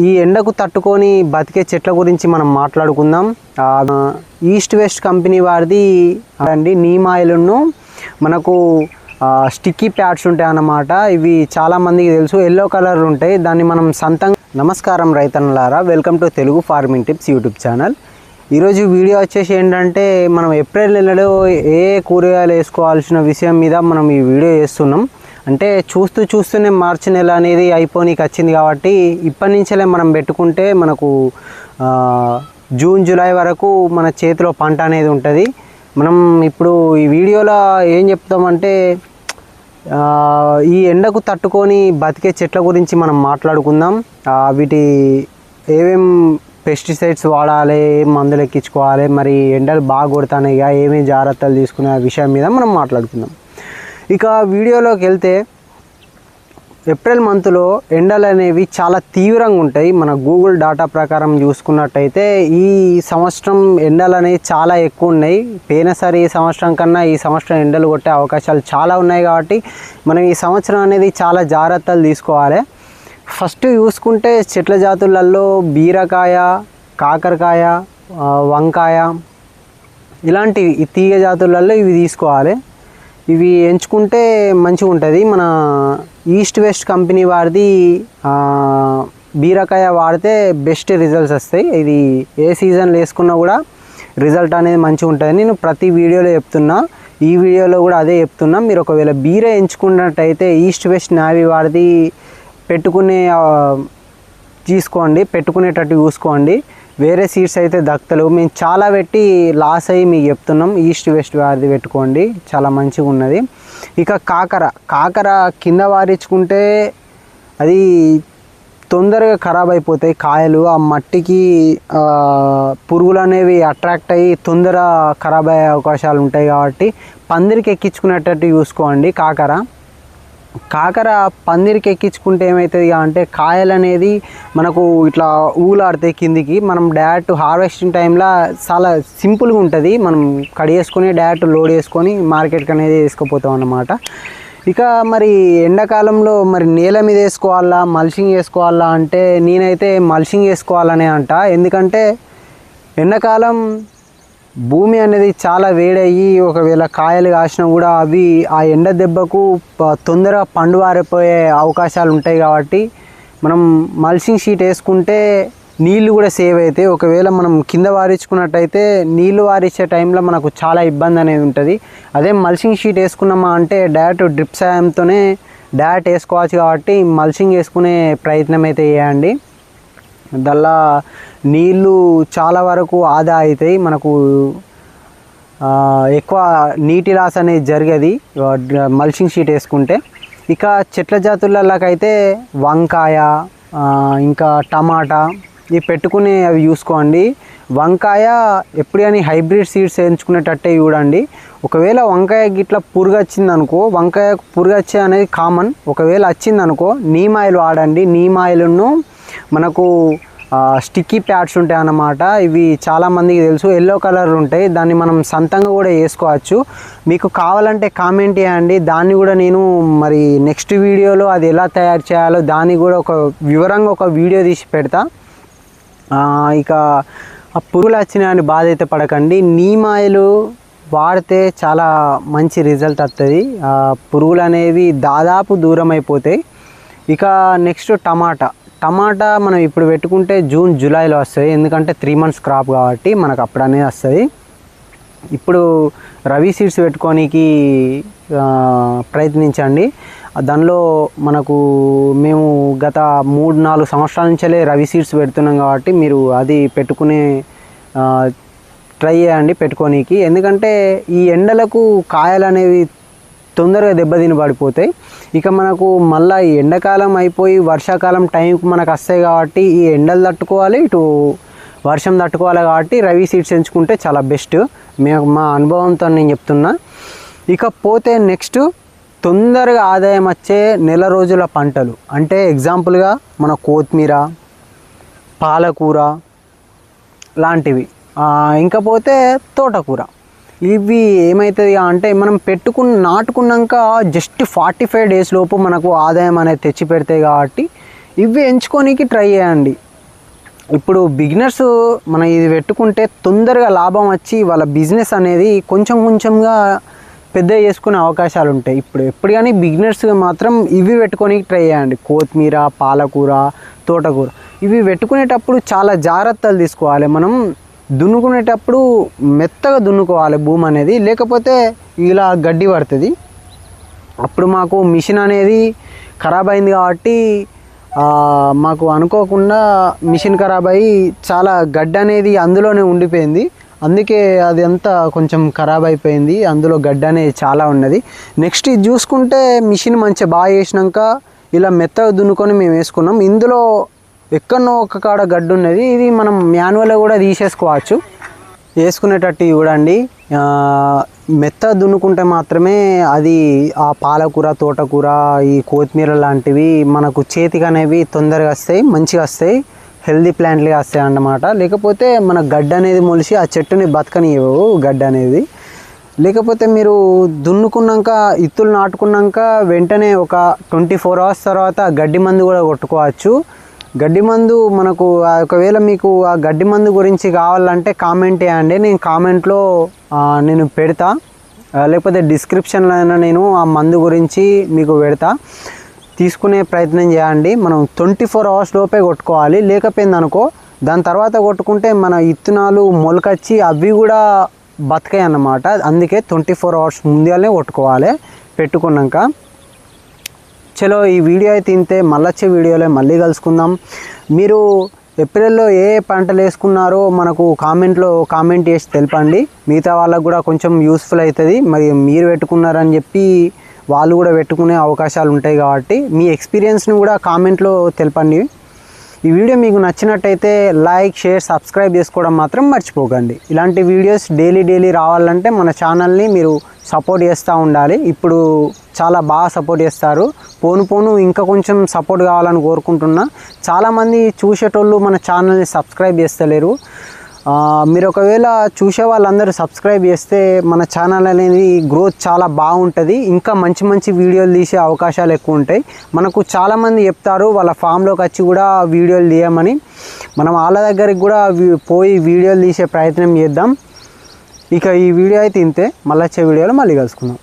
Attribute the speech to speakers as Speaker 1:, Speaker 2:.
Speaker 1: ఈ ఎండకు తట్టుకొని బతికే చెట్ల గురించి మనం మాట్లాడుకుందాం. ఈస్ట్ వెస్ట్ కంపెనీ వారిది అండి నీమ్ ఆయిల్ను మనకు స్టిక్కీ ప్యాడ్స్ ఉంటాయి అన్నమాట. ఇవి చాలామందికి తెలుసు, ఎల్లో కలర్ ఉంటాయి. దాన్ని మనం సొంతంగా. నమస్కారం రైతన్నలారా, welcome to Telugu farming tips YouTube channel. ఈరోజు వీడియో వచ్చేసి ఏంటంటే, మనం ఏప్రిల్ నెలలో ఏ కూరగాయలు వేసుకోవాల్సిన విషయం మీద మనం ఈ వీడియో చేస్తున్నాం. అంటే చూస్తూనే మార్చి నెల అనేది అయిపోనికి వచ్చింది కాబట్టి ఇప్పటి నుంచే మనం పెట్టుకుంటే మనకు జూన్ జూలై వరకు మన చేతిలో పంట అనేది ఉంటుంది. మనం ఇప్పుడు ఈ వీడియోలో ఏం చెప్తామంటే, ఈ ఎండకు తట్టుకొని బతికే చెట్ల గురించి మనం మాట్లాడుకుందాం. వీటి ఏమేం పెస్టిసైడ్స్ వాడాలి, ఏం మందులు ఎక్కించుకోవాలి, మరి ఎండలు బాగా కొడతాయి, ఏమేమి జాగ్రత్తలు తీసుకునే విషయం మీద మనం మాట్లాడుకుందాం. ఇక వీడియోలోకి వెళ్తే, ఏప్రిల్ మంత్లో ఎండలు అనేవి చాలా తీవ్రంగా ఉంటాయి. మన గూగుల్ డాటా ప్రకారం చూసుకున్నట్టయితే ఈ సంవత్సరం ఎండలు అనేవి చాలా ఎక్కువ ఉన్నాయి. పోయినసారి ఈ సంవత్సరం కన్నా ఈ సంవత్సరం ఎండలు కొట్టే అవకాశాలు చాలా ఉన్నాయి. కాబట్టి మనం ఈ సంవత్సరం అనేది చాలా జాగ్రత్తలు తీసుకోవాలి. ఫస్ట్ చూసుకుంటే చెట్ల జాతులలో బీరకాయ, కాకరకాయ, వంకాయ ఇలాంటి తీగ జాతులలో ఇవి తీసుకోవాలి. ఇవి ఎంచుకుంటే మంచిగా ఉంటుంది. మన ఈస్ట్ వెస్ట్ కంపెనీ వారిది బీరకాయ వాడితే బెస్ట్ రిజల్ట్స్ వస్తాయి. ఇది ఏ సీజన్లో వేసుకున్నా కూడా రిజల్ట్ అనేది మంచిగా ఉంటుంది. నేను ప్రతి వీడియోలో చెప్తున్నా, ఈ వీడియోలో కూడా అదే చెప్తున్నా. మీరు ఒకవేళ బీర ఎంచుకున్నట్టయితే ఈస్ట్ వెస్ట్ నావీ వారిది పెట్టుకునేటట్టు చూసుకోండి. వేరే సీడ్స్ అయితే దక్కలేవు. మేము చాలా పెట్టి లాస్ అయ్యి మీకు చెప్తున్నాం. ఈస్ట్ వెస్ట్ వారిది పెట్టుకోండి, చాలా మంచిగా ఉన్నది. ఇక కాకర కింద వారించుకుంటే అది తొందరగా ఖరాబ్ అయిపోతాయి కాయలు. ఆ మట్టికి పురుగులు అనేవి అట్రాక్ట్ అయ్యి తొందర ఖరాబ్ అయ్యే అవకాశాలు ఉంటాయి. కాబట్టి పందిరికి ఎక్కించుకునేటట్టు చూసుకోండి. కాకర పందిరికి ఎక్కించుకుంటే ఏమవుతుంది అంటే, కాయలు అనేది మనకు ఇట్లా ఊలాడితే కిందికి. మనం డైరెక్ట్ హార్వెస్టింగ్ టైంలో చాలా సింపుల్గా ఉంటుంది. మనం కడిగేసుకొని డైరెక్ట్ లోడ్ చేసుకొని మార్కెట్కి అనేది వేసుకుపోతాం అన్నమాట. ఇక మరి ఎండాకాలంలో మరి నేల మీద వేసుకోవాలా, మల్చింగ్ వేసుకోవాలా అంటే, నేనైతే మల్చింగ్ వేసుకోవాలనే అంట. ఎందుకంటే ఎండాకాలం భూమి అనేది చాలా వేడయ్యి ఒకవేళ కాయలు కాసినా కూడా అవి ఆ ఎండ దెబ్బకు తొందరగా పండు వారిపోయే అవకాశాలు ఉంటాయి. కాబట్టి మనం మల్చింగ్ షీట్ వేసుకుంటే నీళ్ళు కూడా సేవ్ అవుతాయి. ఒకవేళ మనం కింద వారించుకున్నట్టయితే నీళ్ళు వారించే టైంలో మనకు చాలా ఇబ్బంది అనేది ఉంటుంది. అదే మల్చింగ్ షీట్ వేసుకున్నామా అంటే డైరెక్ట్ డ్రిప్ సాయంతోనే డైరెక్ట్ వేసుకోవచ్చు. కాబట్టి మల్చింగ్ వేసుకునే ప్రయత్నం అయితే చేయండి. దల్లా నీళ్ళు చాలా వరకు ఆదా అవుతాయి. మనకు ఎక్కువ నీటి లాస్ అనేది జరిగేది మల్చింగ్ షీట్ వేసుకుంటే. ఇక చెట్ల జాతులకైతే వంకాయ, ఇంకా టమాటా ఇవి పెట్టుకుని అవి చూసుకోండి. వంకాయ ఎప్పుడు కానీ హైబ్రిడ్ సీడ్స్ ఎంచుకునేటట్టే చూడండి. ఒకవేళ వంకాయ గిట్లా పురుగు వచ్చిందనుకో, వంకాయ పురుగు వచ్చే అనేది కామన్. ఒకవేళ వచ్చిందనుకో నీమ్ ఆయిల్ వాడండి. నీమ్ ఆయిల్ను మనకు స్టిక్కీ ప్యాడ్స్ ఉంటాయి అన్నమాట. ఇవి చాలామందికి తెలుసు, ఎల్లో కలర్ ఉంటాయి. దాన్ని మనం సొంతంగా కూడా వేసుకోవచ్చు. మీకు కావాలంటే కామెంట్ చేయండి. దాన్ని కూడా నేను మరి నెక్స్ట్ వీడియోలో అది ఎలా తయారు చేయాలో దాన్ని కూడా వివరంగా ఒక వీడియో తీసి పెడతా. ఇక ఆ పురుగులు వచ్చినాయని బాధ అయితే పడకండి. నీమ్ ఆయిల్ వాడితే చాలా మంచి రిజల్ట్ వస్తుంది. పురుగులు అనేవి దాదాపు దూరం అయిపోతాయి. ఇక నెక్స్ట్ టమాటా మనం ఇప్పుడు పెట్టుకుంటే జూన్ జూలైలో వస్తుంది. ఎందుకంటే 3 months క్రాప్ కాబట్టి మనకు అప్పుడు అనేది వస్తుంది. ఇప్పుడు రవి సీడ్స్ పెట్టుకోనికి ప్రయత్నించండి. దానిలో మేము గత 3-4 సంవత్సరాల నుంచే రవి సీడ్స్ పెడుతున్నాం. కాబట్టి మీరు అది పెట్టుకునే ట్రై చేయండి పెట్టుకోనికి. ఎందుకంటే ఈ ఎండలకు కాయలు అనేవి తొందరగా దెబ్బతిని పడిపోతాయి. ఇక మనకు మళ్ళీ ఈ ఎండాకాలం అయిపోయి వర్షాకాలం టైంకి మనకు వస్తాయి. కాబట్టి ఈ ఎండలు తట్టుకోవాలి, ఇటు వర్షం తట్టుకోవాలి. కాబట్టి రవి సీడ్స్ ఎంచుకుంటే చాలా బెస్ట్. మా అనుభవంతో నేను చెప్తున్నా. ఇకపోతే నెక్స్ట్ తొందరగా ఆదాయం వచ్చే నెల రోజుల పంటలు అంటే ఎగ్జాంపుల్గా మన కొత్తిమీర, పాలకూర లాంటివి. ఇంకపోతే తోటకూర. ఇవి ఏమవుతుంది అంటే, మనం నాటుకున్నాక జస్ట్ 45 days లోపు మనకు ఆదాయం అనేది తెచ్చి పెడతాయి. కాబట్టి ఇవి ఎంచుకోనికి ట్రై చేయండి. ఇప్పుడు బిగినర్స్ మనం ఇది పెట్టుకుంటే తొందరగా లాభం వచ్చి వాళ్ళ బిజినెస్ అనేది కొంచెం కొంచెంగా పెద్ద చేసుకునే అవకాశాలు ఉంటాయి. ఎప్పుడు కానీ బిగినర్స్గా మాత్రం ఇవి పెట్టుకొని ట్రై చేయండి. కొత్తిమీర, పాలకూర, తోటకూర ఇవి పెట్టుకునేటప్పుడు చాలా జాగ్రత్తలు తీసుకోవాలి. మనం దున్నుకునేటప్పుడు మెత్తగా దున్నుకోవాలి భూమి అనేది, లేకపోతే ఇలా గడ్డి పడుతుంది. అప్పుడు మాకు మిషన్ అనేది ఖరాబ్ అయింది కాబట్టి మాకు అనుకోకుండా మిషన్ ఖరాబ్ అయ్యి చాలా గడ్డి అనేది అందులోనే ఉండిపోయింది. అందుకే అది అంతా కొంచెం ఖరాబ్ అయిపోయింది. అందులో గడ్డి అనేది చాలా ఉన్నది. నెక్స్ట్ ఇది చూసుకుంటే మిషన్ మంచిగా బాగా వేసినాక ఇలా మెత్తగా దున్నుకొని మేము వేసుకున్నాం. ఇందులో ఎక్కడనో ఒక కాడ గడ్డి ఉన్నది. ఇది మనం మాన్యువల్గా కూడా తీసేసుకోవచ్చు. వేసుకునేటట్టు చూడండి. మెత్తగా దున్నుకుంటే మాత్రమే అది ఆ పాలకూర, తోటకూర, ఈ కొత్తిమీర లాంటివి మనకు చేతికి అనేవి తొందరగా వస్తాయి, మంచిగా వస్తాయి, హెల్దీ ప్లాంట్లుగా వస్తాయి అన్నమాట. లేకపోతే మన గడ్డి అనేది మొలిసి ఆ చెట్టుని బతకనివ్వవు గడ్డి అనేది. లేకపోతే మీరు దున్నుకున్నాక ఇత్తులు నాటుకున్నాక వెంటనే ఒక 24 hours తర్వాత గడ్డి మందు కూడా కొట్టుకోవచ్చు. గడ్డి మందు మనకు ఒకవేళ మీకు ఆ గడ్డి మందు గురించి కావాలంటే కామెంట్ చేయండి. నేను కామెంట్లో నేను పెడతా, లేకపోతే డిస్క్రిప్షన్లో అయినా నేను ఆ మందు గురించి మీకు పెడతా. తీసుకునే ప్రయత్నం చేయండి. మనం 24 hours లోపే కొట్టుకోవాలి. లేకపోయింది అనుకో దాని తర్వాత కొట్టుకుంటే మన ఇత్తనాలు మొలకొచ్చి అవి కూడా బతకాయి అన్నమాట. అందుకే 24 hours ముందుగానే కొట్టుకోవాలి పెట్టుకున్నాక. చలో ఈ వీడియో అయితే ఇంతే. మళ్ళీ వచ్చే వీడియోలో మళ్ళీ కలుసుకుందాం. మీరు ఏప్రిల్లో ఏ పంటలు వేసుకున్నారో మనకు కామెంట్లో కామెంట్ చేసి తెలపండి. మిగతా వాళ్ళకు కూడా కొంచెం యూస్ఫుల్ అవుతుంది. మరి మీరు పెట్టుకున్నారని చెప్పి వాళ్ళు కూడా పెట్టుకునే అవకాశాలు ఉంటాయి కాబట్టి మీ ఎక్స్పీరియన్స్ని కూడా కామెంట్లో తెలపండి. ఈ వీడియో మీకు నచ్చినట్టయితే లైక్, షేర్, సబ్స్క్రైబ్ చేసుకోవడం మాత్రం మర్చిపోకండి. ఇలాంటి వీడియోస్ డైలీ రావాలంటే మన ఛానల్ని మీరు సపోర్ట్ చేస్తూ ఉండాలి. ఇప్పుడు చాలా బాగా సపోర్ట్ చేస్తారు. పోను ఇంకా కొంచెం సపోర్ట్ కావాలని కోరుకుంటున్నా. చాలామంది చూసేటోళ్ళు మన ఛానల్ని సబ్స్క్రైబ్ చేస్తలేరు. మీరు ఒకవేళ చూసే వాళ్ళందరూ సబ్స్క్రైబ్ చేస్తే మన ఛానల్ అనేది గ్రోత్ చాలా బాగుంటుంది. ఇంకా మంచి వీడియోలు తీసే అవకాశాలు ఎక్కువ ఉంటాయి. మనకు చాలామంది చెప్తారు వాళ్ళ ఫామ్లోకి వచ్చి కూడా వీడియోలు తీయమని. మనం వాళ్ళ దగ్గరికి కూడా పోయి వీడియోలు తీసే ప్రయత్నం చేద్దాం. ఇక ఈ వీడియో అయితే ఇంతే. మళ్ళీ వచ్చే వీడియోలో మళ్ళీ కలుసుకుందాం.